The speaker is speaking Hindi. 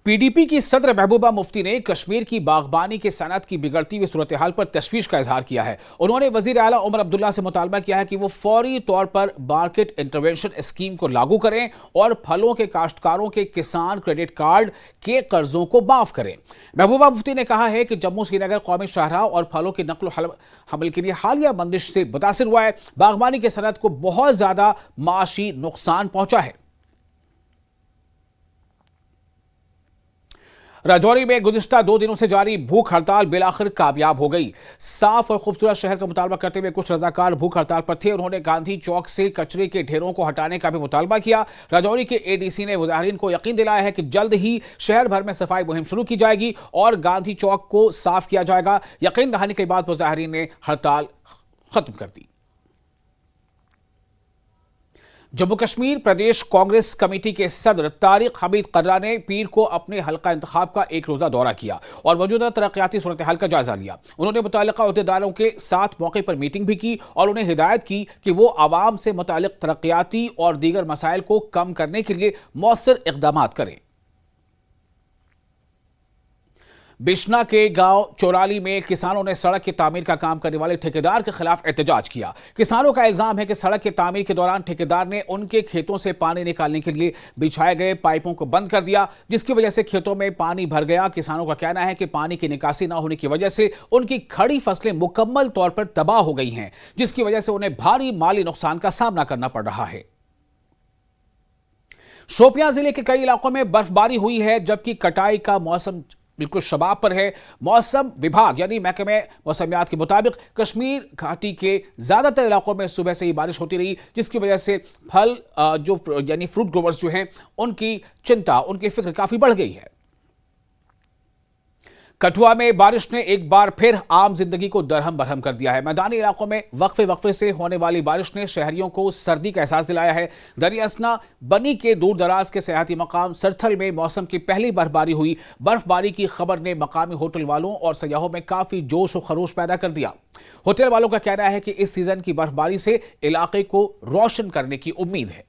पीडीपी की सदर महबूबा मुफ्ती ने कश्मीर की बागबानी के सनत की बिगड़ती हुई सूरत हाल पर तशवीश का इजहार किया है। उन्होंने वजीर आला उमर अब्दुल्ला से मुतालबा किया है कि वो फौरी तौर पर मार्केट इंटरवेंशन स्कीम को लागू करें और फलों के काश्तकारों के किसान क्रेडिट कार्ड के कर्जों को माफ करें। महबूबा मुफ्ती ने कहा है कि जम्मू श्रीनगर कौमी शाहराह और फलों की नकल हमल के लिए हालिया बंदिश से मुतासिर हुआ है। बागबानी के सनत को बहुत ज्यादा माशी नुकसान पहुंचा है। राजौरी में गुज़िश्ता 2 दिनों से जारी भूख हड़ताल बिलाखिर कामयाब हो गई। साफ और खूबसूरत शहर का मुतालबा करते हुए कुछ रजाकार भूख हड़ताल पर थे। उन्होंने गांधी चौक से कचरे के ढेरों को हटाने का भी मुतालबा किया। राजौरी के एडीसी ने मुजाहिरीन को यकीन दिलाया है कि जल्द ही शहर भर में सफाई मुहिम शुरू की जाएगी और गांधी चौक को साफ किया जाएगा। यकीन दहानी के बाद मुजाहिरीन ने हड़ताल खत्म कर दी। जम्मू कश्मीर प्रदेश कांग्रेस कमेटी के सदर तारिक हमीद कर्रा ने पीर को अपने हल्का इंतखाब का एक रोजा दौरा किया और मौजूदा तरक्याती सूरत हाल का जायजा लिया। उन्होंने मुतल्लिका अहदेदारों के साथ मौके पर मीटिंग भी की और उन्हें हिदायत की कि वो आवाम से मुतल्लिक तरक्याती और दीगर मसाइल को कम करने के लिए मौसर इक़दामात करें। बिश्ना के गांव चोराली में किसानों ने सड़क की तामीर का काम करने वाले ठेकेदार के खिलाफ एहतजाज किया। किसानों का इल्जाम है कि सड़क की तामीर के दौरान ठेकेदार ने उनके खेतों से पानी निकालने के लिए बिछाए गए पाइपों को बंद कर दिया, जिसकी वजह से खेतों में पानी भर गया। किसानों का कहना है कि पानी की निकासी न होने की वजह से उनकी खड़ी फसलें मुकम्मल तौर पर तबाह हो गई हैं, जिसकी वजह से उन्हें भारी माली नुकसान का सामना करना पड़ रहा है। शोपियां जिले के कई इलाकों में बर्फबारी हुई है, जबकि कटाई का मौसम बिल्कुल शबाब पर है। मौसम विभाग यानी महकमे मौसमियात के मुताबिक कश्मीर घाटी के ज्यादातर इलाकों में सुबह से ही बारिश होती रही, जिसकी वजह से फल जो यानी फ्रूट ग्रोवर्स जो हैं उनकी चिंता, उनकी फिक्र काफी बढ़ गई है। कठुआ में बारिश ने एक बार फिर आम जिंदगी को दरहम बरहम कर दिया है। मैदानी इलाकों में वक्फे वक्फे से होने वाली बारिश ने शहरियों को सर्दी का एहसास दिलाया है। दरियासना बनी के दूर दराज के सियाहती मकाम सरथल में मौसम की पहली बर्फबारी हुई। बर्फबारी की खबर ने मकामी होटल वालों और सयाहों में काफी जोश और खरोश पैदा कर दिया। होटल वालों का कहना है कि इस सीजन की बर्फबारी से इलाके को रोशन करने की उम्मीद है।